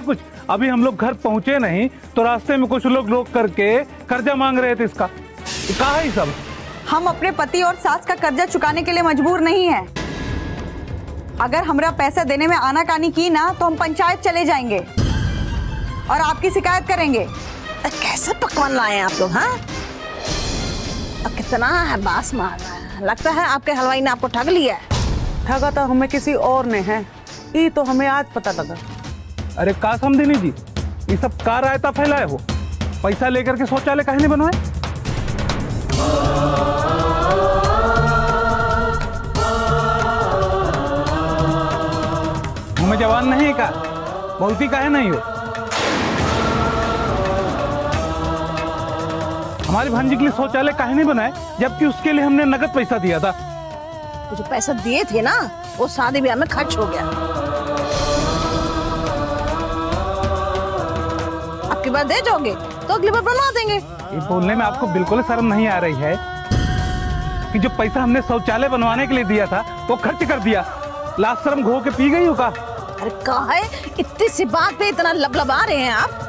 कुछ? अभी हम लोग घर पहुंचे नहीं तो रास्ते में कुछ लोग रोक करके कर्जा मांग रहे थे। इसका कहा है सब? हम अपने पति और सास का कर्जा चुकाने के लिए मजबूर नहीं है। अगर हमरा पैसा देने में आनाकानी की ना तो हम पंचायत चले जाएंगे और आपकी शिकायत करेंगे। कैसे पकवान लाए आप लोग? हाँ, कितना है बास मार रहा है। लगता है आपके हलवाई ने आपको ठग लिया है। ठगा तो हमें किसी और ने है, ये तो हमें आज पता लगा। अरे का समझनी जी, ये सब का रायता फैलाए हो? पैसा लेकर के शौचालय काहे नहीं बनवाए? हमें जवान नहीं का बोलती काहे नहीं हो? हमारी भांजी के लिए शौचालय काहे नहीं बनाए जबकि उसके लिए हमने नगद पैसा दिया था? जो पैसा दिए थे ना वो शादी ब्याह में खर्च हो गया। आपकी बार दे जाओगे तो अगली बार बनवा देंगे। ये बोलने में आपको बिल्कुल शर्म नहीं आ रही है कि जो पैसा हमने शौचालय बनवाने के लिए दिया था वो खर्च कर दिया? लास्ट शर्म घो के पी गई हो का? अरे कहा है, इतनी सी बात पे इतना लबलबा रहे हैं आप?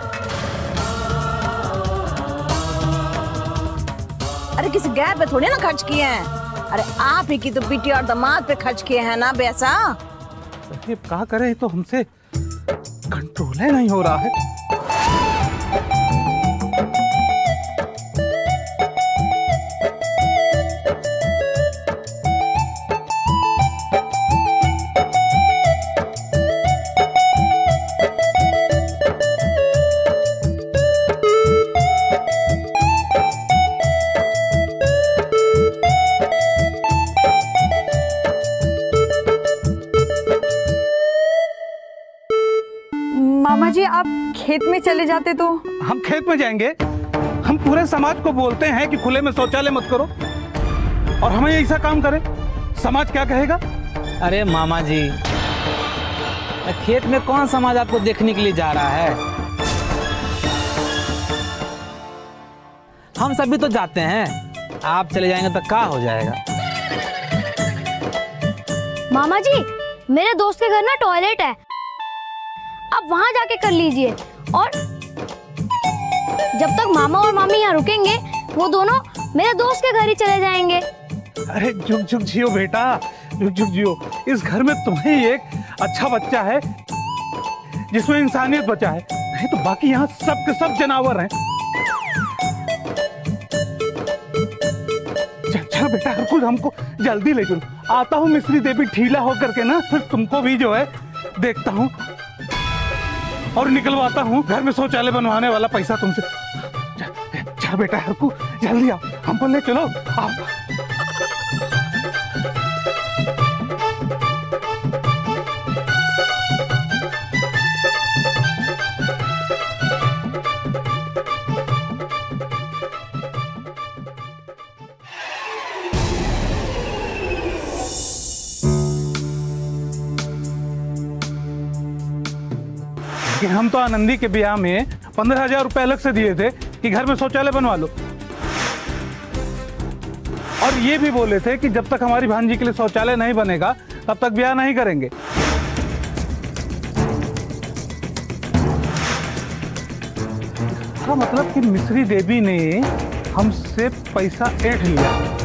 अरे किसी गैर पे थोड़ी ना खर्च किए हैं। अरे आप ही की तो बेटी और दामाद पे खर्च किए हैं ना पैसा। कहा करे तो हमसे कंट्रोल है नहीं हो रहा है। मामा जी आप खेत में चले जाते तो? हम खेत में जाएंगे? हम पूरे समाज को बोलते हैं कि खुले में शौचालय मत करो और हमें ऐसा काम करें, समाज क्या कहेगा? अरे मामा जी, खेत में कौन समाज आपको देखने के लिए जा रहा है? हम सभी तो जाते हैं, आप चले जाएंगे तो क्या हो जाएगा? मामा जी मेरे दोस्त के घर ना टॉयलेट है, आप वहां जाके कर लीजिए। और जब तक मामा और मामी यहाँ रुकेंगे वो दोनों मेरे दोस्त के घर ही चले जाएंगे। अरे जुग जुग जियो बेटा, जुग जुग जियो। इस घर में तुम्हें एक अच्छा बच्चा है जिसमें इंसानियत बचा है, नहीं तो बाकी यहाँ सब के सब जानवर हैं। चल बेटा कुछ हमको जल्दी ले चलो। आता हूँ मिस्री देवी ढीला होकर के ना, फिर तुमको भी जो है देखता हूँ और निकलवाता हूँ घर में शौचालय बनवाने वाला पैसा तुमसे। जा बेटा हरकू जल्दी आओ, हमको ले चलो आओ। कि हम तो आनंदी के ब्याह में 15,000 रुपए अलग से दिए थे कि घर में शौचालय बनवा लो, और ये भी बोले थे कि जब तक हमारी भांजी के लिए शौचालय नहीं बनेगा तब तक ब्याह नहीं करेंगे। इसका मतलब कि मिस्री देवी ने हमसे पैसा ऐंठ लिया।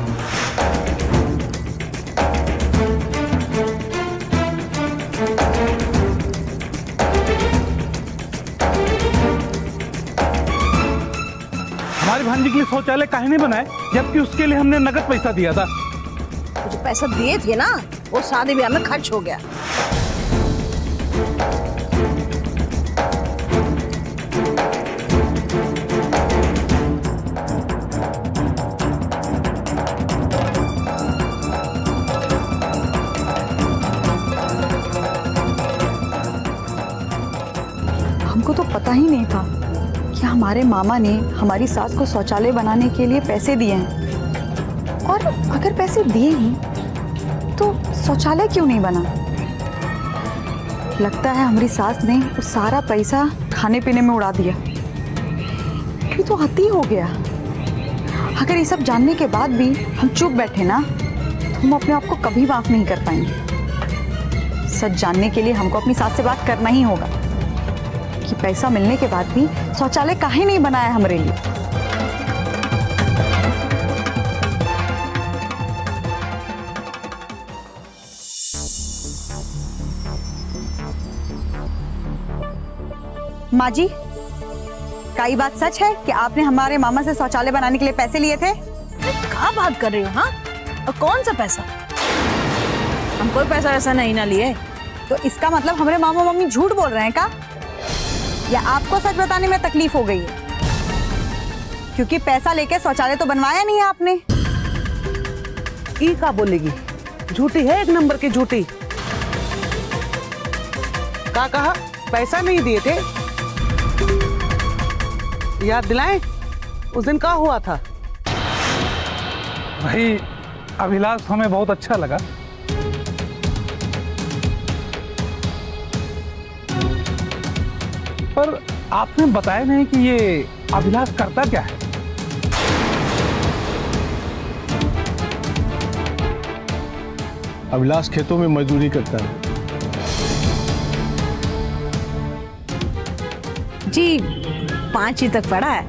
हमारी भांजी के लिए शौचालय काहे नहीं बनाए जबकि उसके लिए हमने नगद पैसा दिया था? जो पैसा दिए थे ना वो शादी ब्याह में खर्च हो गया। हमको तो पता ही नहीं था कि हमारे मामा ने हमारी सास को शौचालय बनाने के लिए पैसे दिए हैं, और अगर पैसे दिए ही तो शौचालय क्यों नहीं बना? लगता है हमारी सास ने वो सारा पैसा खाने पीने में उड़ा दिया। ये तो अति हो गया। अगर ये सब जानने के बाद भी हम चुप बैठे ना तो हम अपने आप को कभी माफ नहीं कर पाएंगे। सच जानने के लिए हमको अपनी सास से बात करना ही होगा। कि पैसा मिलने के बाद भी शौचालय काहे नहीं बनाया हमारे लिए। माँ जी, क्या ये बात सच है कि आपने हमारे मामा से शौचालय बनाने के लिए पैसे लिए थे? क्या बात कर रही हो? हाँ, और कौन सा पैसा? हम कोई पैसा वैसा नहीं ना लिए। तो इसका मतलब हमारे मामा मम्मी झूठ बोल रहे हैं क्या? या आपको सच बताने में तकलीफ हो गई है? क्योंकि पैसा लेके शौचालय तो बनवाया नहीं है आपने। ई का बोलेगी, झूठी है, एक नंबर की झूठी। का कहा पैसा नहीं दिए थे? याद दिलाएं, उस दिन क्या हुआ था? भाई अभिलाष हमें बहुत अच्छा लगा। पर आपने बताया नहीं कि ये अभिलाष करता क्या है। अभिलाष खेतों में मजदूरी करता है। जी 5वीं तक पढ़ा है।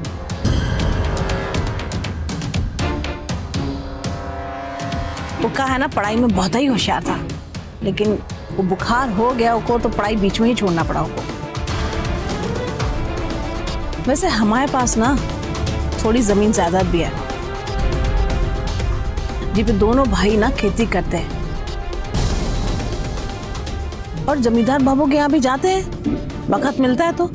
वो कहा है ना, पढ़ाई में बहुत ही होशियार था, लेकिन वो बुखार हो गया उसको, तो पढ़ाई बीच में ही छोड़ना पड़ा उसको। वैसे हमारे पास ना थोड़ी जमीन जायदाद भी है, जी पे दोनों भाई ना खेती करते हैं और जमींदार बाबू के यहाँ भी जाते हैं, वक्त मिलता है तो।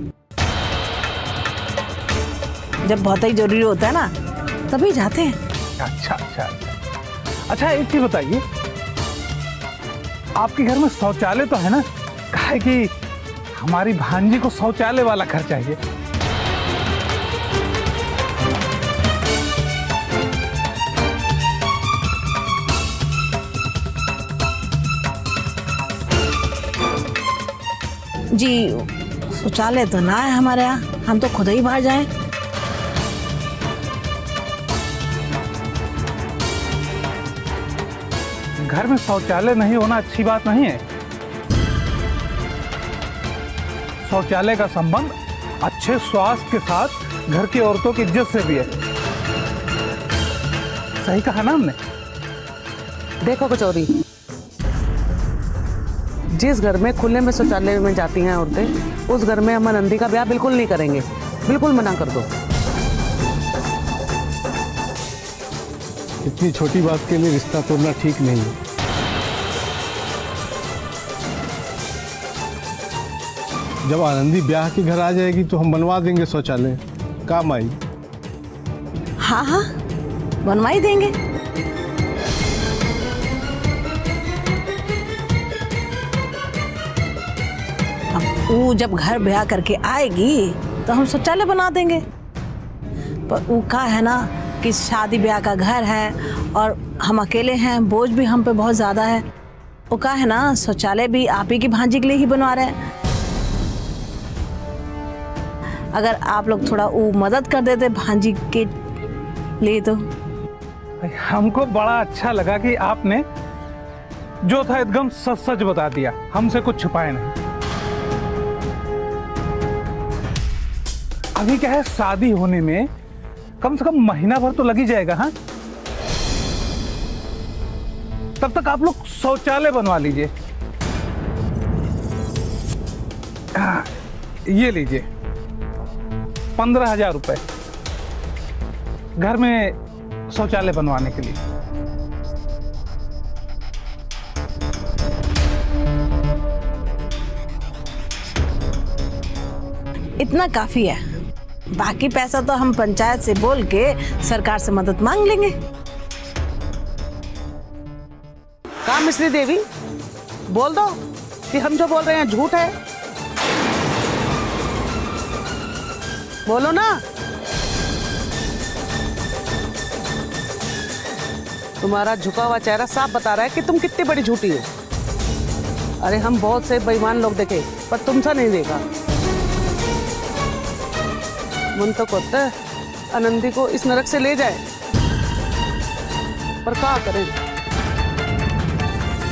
जब बहुत ही जरूरी होता है ना तभी जाते हैं। अच्छा अच्छा अच्छा, एक चीज बताइए, आपके घर में शौचालय तो है ना? कहा है कि हमारी भांजी को शौचालय वाला घर चाहिए। जी शौचालय तो ना है हमारे यहाँ, हम तो खुद ही बाहर जाएं। घर में शौचालय नहीं होना अच्छी बात नहीं है। शौचालय का संबंध अच्छे स्वास्थ्य के साथ घर की औरतों की इज्जत से भी है। सही कहा ना हमने? देखो कचौरी, जिस घर में खुले में शौचालय में जाती हैं औरतें, उस घर में हम नंदी का ब्याह बिल्कुल नहीं करेंगे। बिल्कुल मना कर दो। इतनी छोटी बात के लिए रिश्ता तोड़ना ठीक नहीं है। जब आनंदी ब्याह के घर आ जाएगी तो हम बनवा देंगे शौचालय, काम आई। हाँ हाँ बनवा ही देंगे। अब वो जब घर ब्याह करके आएगी तो हम शौचालय बना देंगे। पर वो का है ना कि शादी ब्याह का घर है और हम अकेले हैं, बोझ भी हम पे बहुत ज़्यादा है। वो का है ना, शौचालय भी आप ही की भांजी के लिए ही बनवा रहे हैं। अगर आप लोग थोड़ा वो मदद कर देते भांजी के लिए तो। हमको बड़ा अच्छा लगा कि आपने जो था एकदम सच सच बता दिया, हमसे कुछ छुपाए नहीं। अभी क्या है, शादी होने में कम से कम महीना भर तो लग ही जाएगा। हाँ, तब तक आप लोग शौचालय बनवा लीजिए। ये लीजिए 15,000 रुपए घर में शौचालय बनवाने के लिए। इतना काफी है, बाकी पैसा तो हम पंचायत से बोल के सरकार से मदद मांग लेंगे। काम मिश्री देवी, बोल दो कि हम जो बोल रहे हैं झूठ है। बोलो ना। तुम्हारा झुका हुआ चेहरा साफ बता रहा है कि तुम कितनी बड़ी झूठी हो। अरे हम बहुत से बेईमान लोग देखे, पर तुमसा नहीं देखा। मन तो करता है आनंदी को इस नरक से ले जाए, पर क्या करें।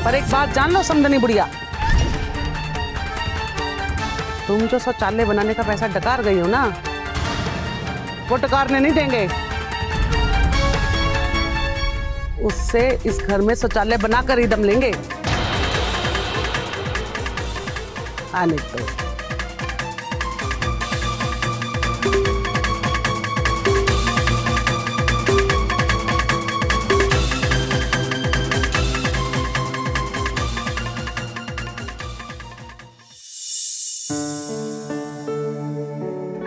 पर एक बात जान लो समझनी बुढ़िया, तुम जो शौचालय बनाने का पैसा डकार गई हो ना, वो डकारने नहीं देंगे। उससे इस घर में शौचालय बनाकर ही दम लेंगे। आने दो।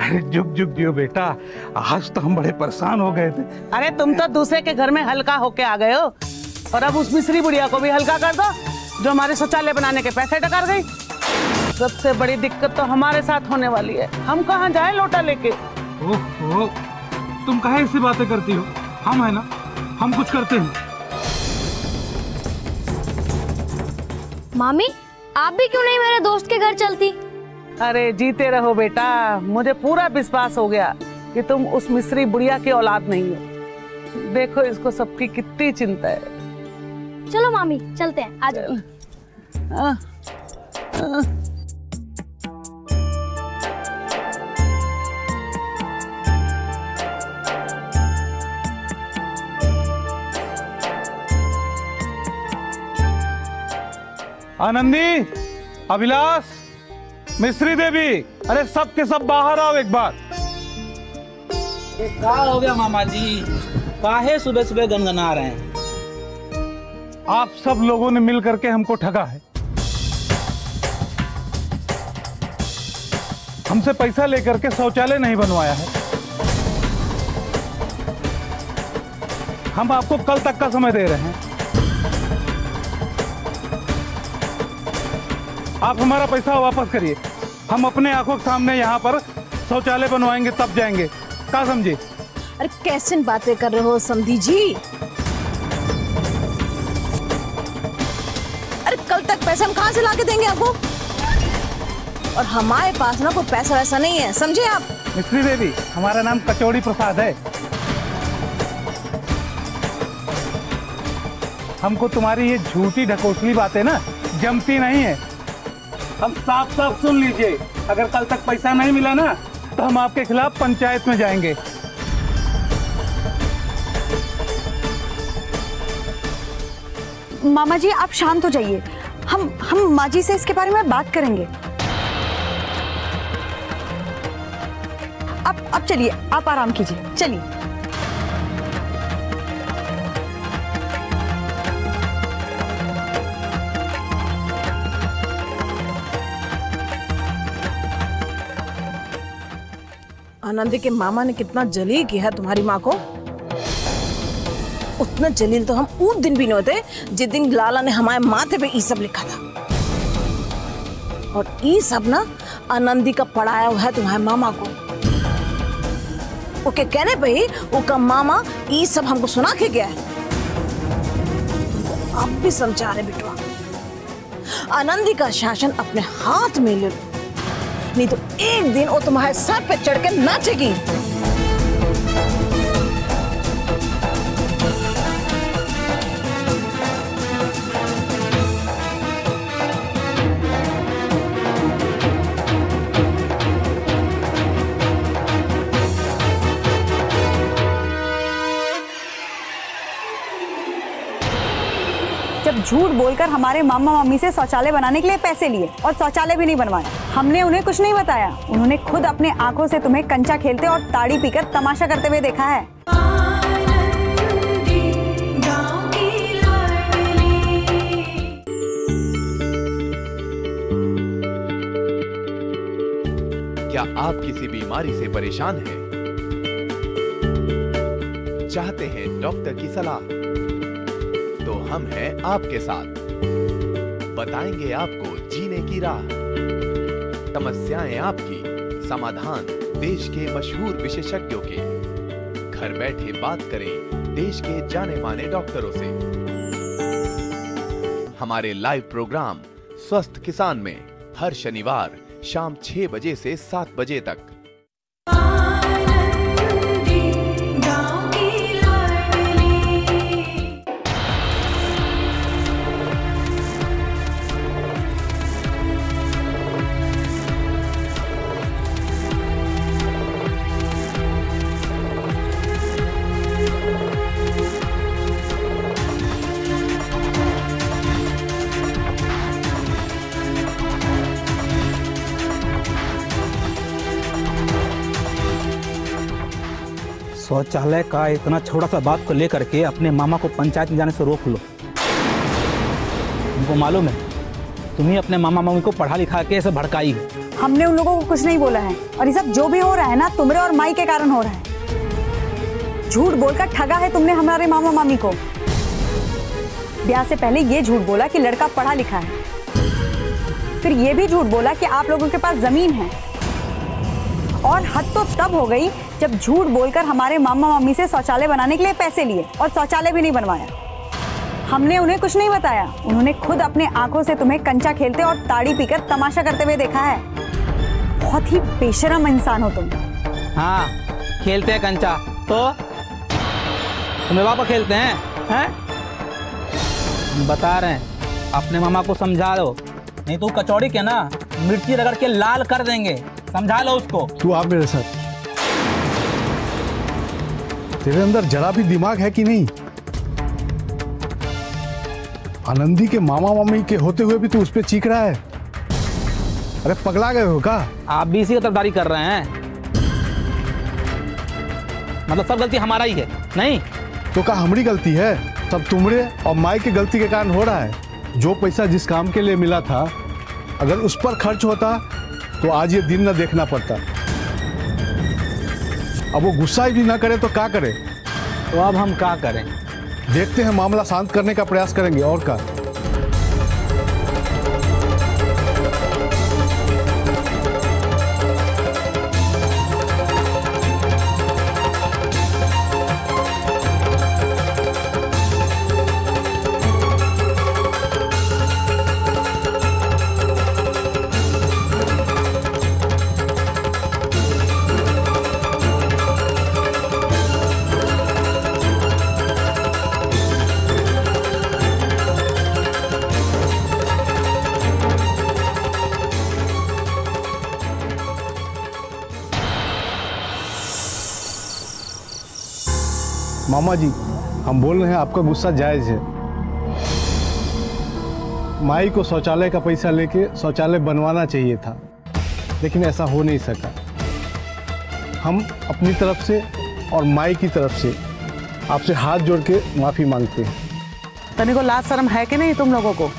अरे जुग जुग जियो बेटा, आज तो हम बड़े परेशान हो गए थे। अरे तुम तो दूसरे के घर में हल्का होके आ गए हो, और अब उस मिस्री बुढ़िया को भी हल्का कर दो जो हमारे शौचालय बनाने के पैसे डकार गई। सबसे बड़ी दिक्कत तो हमारे साथ होने वाली है। हम कहाँ जाए लोटा लेके। ओहो, तुम काहे ऐसी बातें करती हो? हम है ना, हम कुछ करते हैं। मामी, आप भी क्यों नहीं मेरे दोस्त के घर चलती? अरे जीते रहो बेटा, मुझे पूरा विश्वास हो गया कि तुम उस मिस्री बुढ़िया की औलाद नहीं हो। देखो इसको सबकी कितनी चिंता है। चलो मामी, चलते हैं, आ जाओ। आनंदी, अभिलाष, मिस्री देवी, अरे सब के सब बाहर आओ एक बार। क्या हो गया मामा जी? काहे सुबह सुबह गनगना रहे हैं? आप सब लोगों ने मिल करके हमको ठगा है। हमसे पैसा लेकर के शौचालय नहीं बनवाया है। हम आपको कल तक का समय दे रहे हैं। आप हमारा पैसा वापस करिए। हम अपने आंखों के सामने यहाँ पर शौचालय बनवाएंगे तब जाएंगे। क्या समझे? अरे कैसे बातें कर रहे हो समधी जी? अरे कल तक पैसा हम कहाँ से लाके देंगे आपको? और हमारे पास ना कोई पैसा वैसा नहीं है, समझे आप? मिस्री देवी, हमारा नाम कचौड़ी प्रसाद है। हमको तुम्हारी ये झूठी ढकोसली बातें ना जमती नहीं है। हम साफ साफ सुन लीजिए, अगर कल तक पैसा नहीं मिला ना तो हम आपके खिलाफ पंचायत में जाएंगे। मामा जी आप शांत हो जाइए, हम माँ जी से इसके बारे में बात करेंगे। अब चलिए, आप आराम कीजिए, चलिए। आनंदी के मामा ने कितना जलील किया है तुम्हारी माँ को। उतना जलील तो हम उस दिन भी नहीं होते जिस दिन लाला ने हमारे माथे पे ई सब लिखा था। और ई सब ना आनंदी का पढ़ाया हुआ है तुम्हारे मामा को। ओके कहने पे ही उसका मामा ई सब हमको सुना के गया है। अब भी समझा रहे बिटवा, आनंदी का शासन अपने हाथ में ले लो, नहीं तो एक दिन वो तुम्हारे सर पे चढ़ के नाचेगी। जब झूठ बोलकर हमारे मामा मामी से शौचालय बनाने के लिए पैसे लिए और शौचालय भी नहीं बनवाया, हमने उन्हें कुछ नहीं बताया। उन्होंने खुद अपने आंखों से तुम्हें कंचा खेलते और ताड़ी पीकर तमाशा करते हुए देखा है। क्या आप किसी बीमारी से परेशान हैं? चाहते हैं डॉक्टर की सलाह? तो हम हैं आपके साथ, बताएंगे आपको जीने की राह। समस्याएं आपकी, समाधान देश के मशहूर विशेषज्ञों के। घर बैठे बात करें देश के जाने माने डॉक्टरों से। हमारे लाइव प्रोग्राम स्वस्थ किसान में हर शनिवार शाम 6 बजे से 7 बजे तक। शौचालय का इतना छोटा सा बात को लेकर के अपने मामा को पंचायत में जाने से रोक लो। तुमको मालूम है तुम ही अपने मामा मामी को पढ़ा लिखा के ऐसे भड़काई है। हमने उन लोगों को कुछ नहीं बोला है, और ये सब जो भी हो रहा है ना तुम्हारे और माई के कारण हो रहा है। झूठ बोलकर ठगा है तुमने हमारे मामा मामी को। ब्याह से पहले ये झूठ बोला कि लड़का पढ़ा लिखा है, फिर ये भी झूठ बोला कि आप लोगों के पास जमीन है, और हद तो तब हो गई जब झूठ बोलकर हमारे मामा मामी से शौचालय बनाने के लिए पैसे लिए और शौचालय भी नहीं बनवाया। हमने उन्हें कुछ नहीं बताया, उन्होंने खुद अपने आंखों से तुम्हें कंचा खेलते और ताड़ी पीकर तमाशा करते हुए देखा है। बहुत ही बेशरम इंसान हो तुम। हाँ खेलते हैं कंचा, तो तुम्हें पापा खेलते हैं? बता रहे हैं अपने मामा को समझा दो, नहीं तो कचौड़ी के ना मिर्ची रगड़ के लाल कर देंगे। समझा लो उसको। तू आप मेरे साथ। तेरे अंदर जरा भी दिमाग है कि नहीं? आनंदी के मामा मामी के होते हुए भी तू उस पर चीख रहा है। अरे पगला गए हो क्या? आप भी इसी की तरफदारी कर रहे हैं, मतलब सब गलती हमारा ही है। नहीं तो क्या हमारी गलती है? सब तुम्हारे और माई की गलती के कारण हो रहा है। जो पैसा जिस काम के लिए मिला था, अगर उस पर खर्च होता तो आज ये दिन न देखना पड़ता। अब वो गुस्सा भी ना करे तो क्या करे? तो अब हम क्या करें? देखते हैं, मामला शांत करने का प्रयास करेंगे। और क्या? मामा जी, हम बोल रहे हैं आपका गुस्सा जायज है। माई को शौचालय का पैसा लेके शौचालय बनवाना चाहिए था, लेकिन ऐसा हो नहीं सका। हम अपनी तरफ से और माई की तरफ से आपसे हाथ जोड़ के माफी मांगते हैं। तनी को लाज शर्म है कि नहीं तुम लोगों को?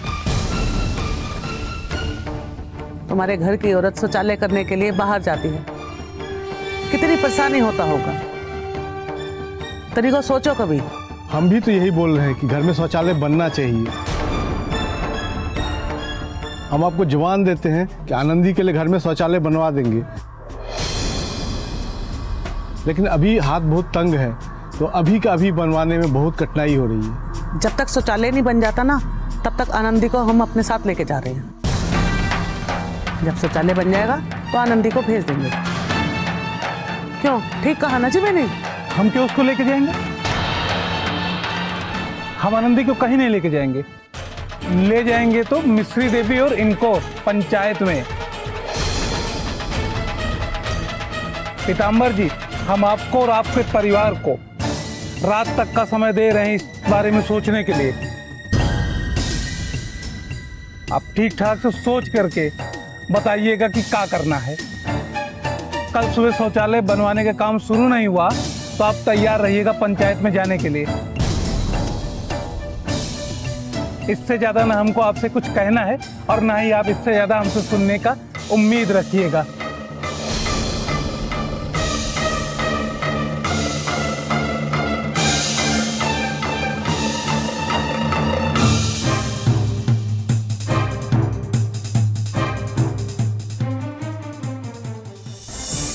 तुम्हारे घर की औरत शौचालय करने के लिए बाहर जाती है, कितनी परेशानी होता होगा। तनी को सोचो कभी। हम भी तो यही बोल रहे हैं कि घर में शौचालय बनना चाहिए। हम आपको जवान देते हैं कि आनंदी के लिए घर में शौचालय बनवा देंगे, लेकिन अभी हाथ बहुत तंग है, तो अभी का अभी बनवाने में बहुत कठिनाई हो रही है। जब तक शौचालय नहीं बन जाता ना, तब तक आनंदी को हम अपने साथ लेके जा रहे हैं। जब शौचालय बन जाएगा तो आनंदी को भेज देंगे। क्यों, ठीक कहा ना जी मैंने? हम क्यों उसको लेके जाएंगे? हम आनंदी को कहीं नहीं लेके जाएंगे। ले जाएंगे तो मिश्री देवी और इनको पंचायत में। पीताम्बर जी, हम आपको और आपके परिवार को रात तक का समय दे रहे हैं इस बारे में सोचने के लिए। आप ठीक ठाक से सोच करके बताइएगा कि क्या करना है। कल सुबह शौचालय बनवाने का काम शुरू नहीं हुआ तो आप तैयार रहिएगा पंचायत में जाने के लिए। इससे ज्यादा ना हमको आपसे कुछ कहना है और ना ही आप इससे ज्यादा हमसे सुनने का उम्मीद रखिएगा।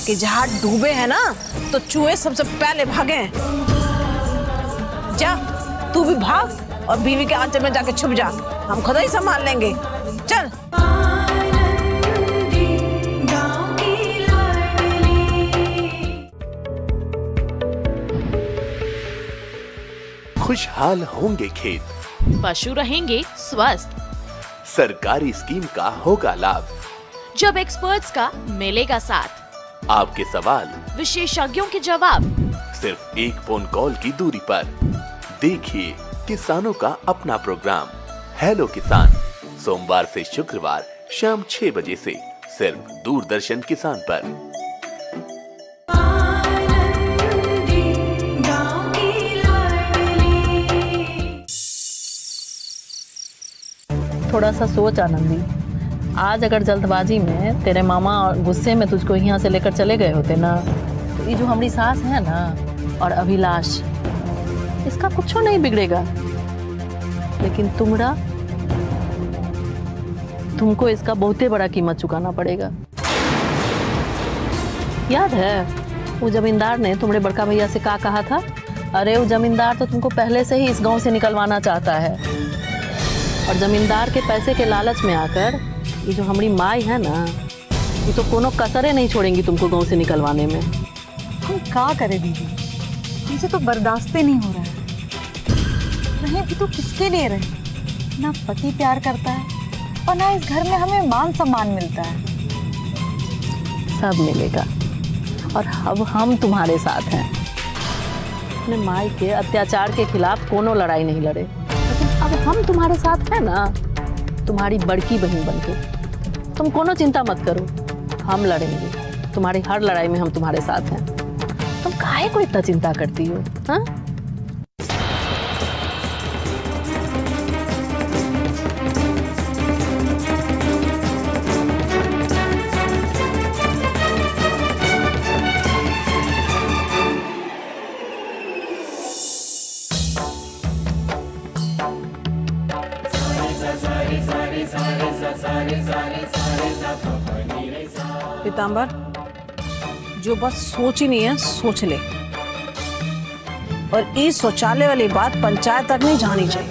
कि जहां डूबे हैं ना तो चूहे सबसे पहले भागे। जा तू भी भाग और बीवी के आंचल में जाके छुप जा, हम खुद ही संभाल लेंगे। चल। खुशहाल होंगे खेत, पशु रहेंगे स्वस्थ, सरकारी स्कीम का होगा लाभ, जब एक्सपर्ट्स का मिलेगा साथ, आपके सवाल विशेषज्ञों के जवाब, सिर्फ एक फोन कॉल की दूरी पर। देखिए किसानों का अपना प्रोग्राम हेलो किसान, सोमवार से शुक्रवार शाम 6 बजे से सिर्फ दूरदर्शन किसान पर। थोड़ा सा सोच आनंदी, आज अगर जल्दबाजी में तेरे मामा और गुस्से में तुझको यहाँ से लेकर चले गए होते ना, तो ये जो हमारी सास है ना और अभिलाष, इसका कुछ नहीं बिगड़ेगा। लेकिन तुमको इसका बहुते बड़ा कीमत चुकाना पड़ेगा। याद है वो जमींदार ने तुम्हारे बड़का भैया से क्या कहा था? अरे वो जमींदार तो तुमको पहले से ही इस गांव से निकलवाना चाहता है, और जमींदार के पैसे के लालच में आकर ये जो हमारी माई है ना, ये तो कोनो कसरे नहीं छोड़ेंगी तुमको गांव से निकलवाने में। हम क्या करें दीदी, मुझे तो बर्दाश्त ही नहीं हो रहा है। रहे भी तो किसके लिए रहे? ना पति प्यार करता है और ना इस घर में हमें मान सम्मान मिलता है। सब मिलेगा, और अब हम तुम्हारे साथ हैं। अपने माई के अत्याचार के खिलाफ कोनो लड़ाई नहीं लड़े, लेकिन अब हम तुम्हारे साथ हैं ना, तुम्हारी बड़की बहन बनके। तुम कोनो चिंता मत करो, हम लड़ेंगे। तुम्हारी हर लड़ाई में हम तुम्हारे साथ हैं। तुम काहे को इतना चिंता करती हो? हाँ, पीताम्बर, जो बस सोच ही नहीं है सोच ले, और इस शौचालय वाली बात पंचायत तक नहीं जानी चाहिए।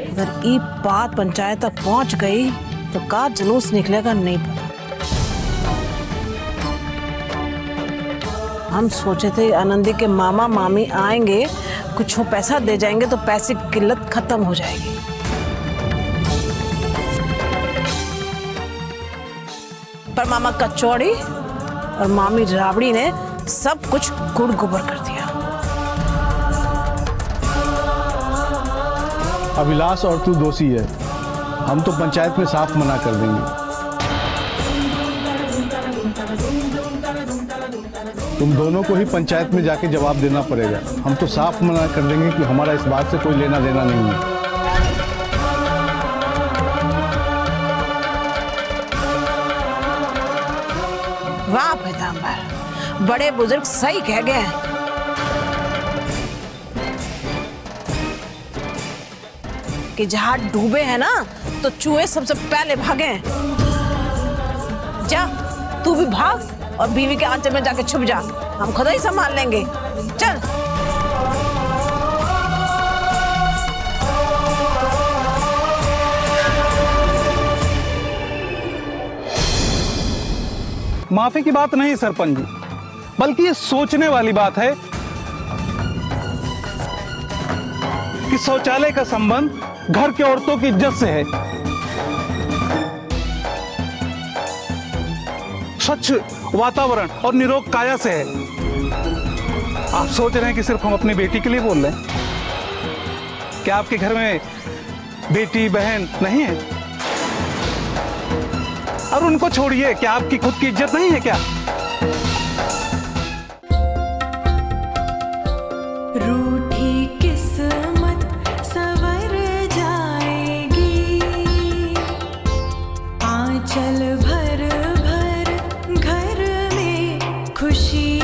अगर ये बात पंचायत तक पहुंच गई तो का जुलूस निकलेगा नहीं पता। हम सोचे थे आनंदी के मामा मामी आएंगे, कुछ पैसा दे जाएंगे तो पैसे की किल्लत खत्म हो जाएगी। पर मामा कचौड़ी और मामी राबड़ी ने सब कुछ गुड़ गोबर कर दिया। अभिलाष और तू दोषी है, हम तो पंचायत में साफ मना कर देंगे। तुम दोनों को ही पंचायत में जाके जवाब देना पड़ेगा। हम तो साफ मना कर देंगे कि हमारा इस बात से कोई लेना देना नहीं है। वाह पीताम्बर, बड़े बुजुर्ग सही कह गए। कि जहां डूबे हैं ना तो चूहे सबसे पहले भागे। जा तू भी भाग और बीवी के आंचल में जाके छुप जा, हम खुद ही संभाल लेंगे। चल। माफी की बात नहीं सरपंच जी, बल्कि ये सोचने वाली बात है कि शौचालय का संबंध घर की औरतों की इज्जत से है, स्वच्छ वातावरण और निरोग काया से है। आप सोच रहे हैं कि सिर्फ हम अपनी बेटी के लिए बोल रहे हैं? क्या आपके घर में बेटी बहन नहीं है? और उनको छोड़िए, क्या आपकी खुद की इज्जत नहीं है क्या? रूठी किस्मत संवर जाएगी, आंचल भर भर घर में खुशी